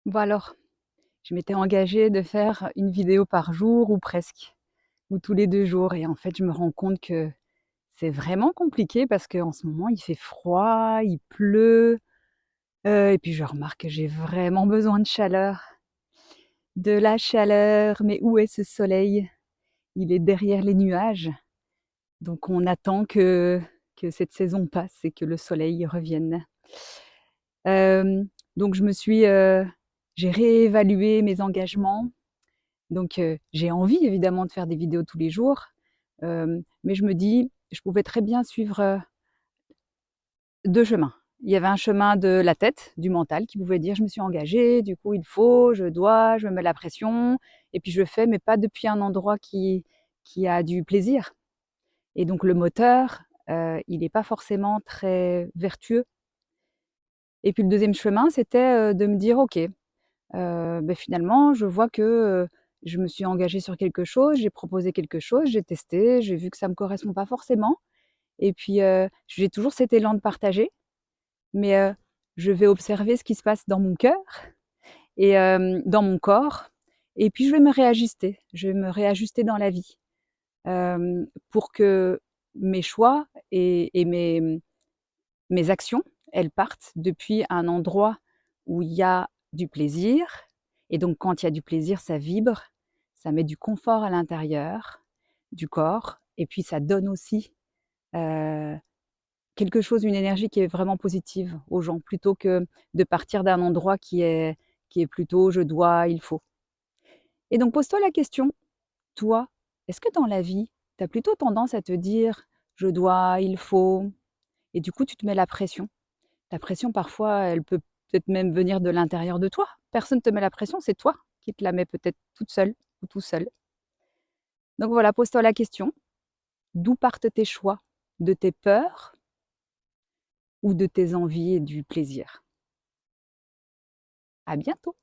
Bon alors, je m'étais engagée de faire une vidéo par jour ou presque, ou tous les 2 jours et en fait, je me rends compte que c'est vraiment compliqué parce qu'en ce moment, il fait froid, il pleut, et puis je remarque que j'ai vraiment besoin de chaleur. De la chaleur, mais où est ce soleil? Il est derrière les nuages, donc on attend que cette saison passe et que le soleil revienne. Hem, donc j'ai réévalué mes engagements. Donc j'ai envie évidemment de faire des vidéos tous les jours, mais je me dis: «Je pouvais très bien suivre, 2 chemins». Il y avait un chemin de la tête, du mental qui pouvait dire: «Je me suis engagée, du coup il faut, je dois, je me mets la pression» et puis je le fais, mais pas depuis un endroit qui a du plaisir et donc le moteur, il est pas forcément très vertueux. Et puis le deuxième chemin, c'était, de me dire: «OK, finalement, je vois que, je me suis engagée sur quelque chose, j'ai proposé quelque chose, j'ai testé, j'ai vu que ça me correspond pas forcément et puis, j'ai toujours cet élan de partager, mais, je vais observer ce qui se passe dans mon cœur et dans mon corps et puis je vais me réajuster. Je vais me réajuster dans la vie, pour que mes choix et mes actions, elles partent depuis un endroit où il y a du plaisir et donc quand il y a du plaisir, ça vibre, ça met du confort à l'intérieur du corps et puis ça donne aussi, heu, quelque chose, une énergie qui est vraiment positive aux gens plutôt que de partir d'un endroit qui est plutôt: «Je dois, il faut» et donc pose-toi la question, toi, est-ce que dans la vie, tu as plutôt tendance à te dire: «Je dois, il faut» et du coup tu te mets la pression? La pression parfois, elle peut peut-être même venir de l'intérieur de toi. Personne ne te met la pression, c'est toi qui te la mets peut-être toute seule ou tout seul. Donc voilà, pose-toi la question, d'où partent tes choix? De tes peurs ou de tes envies et du plaisir? À bientôt.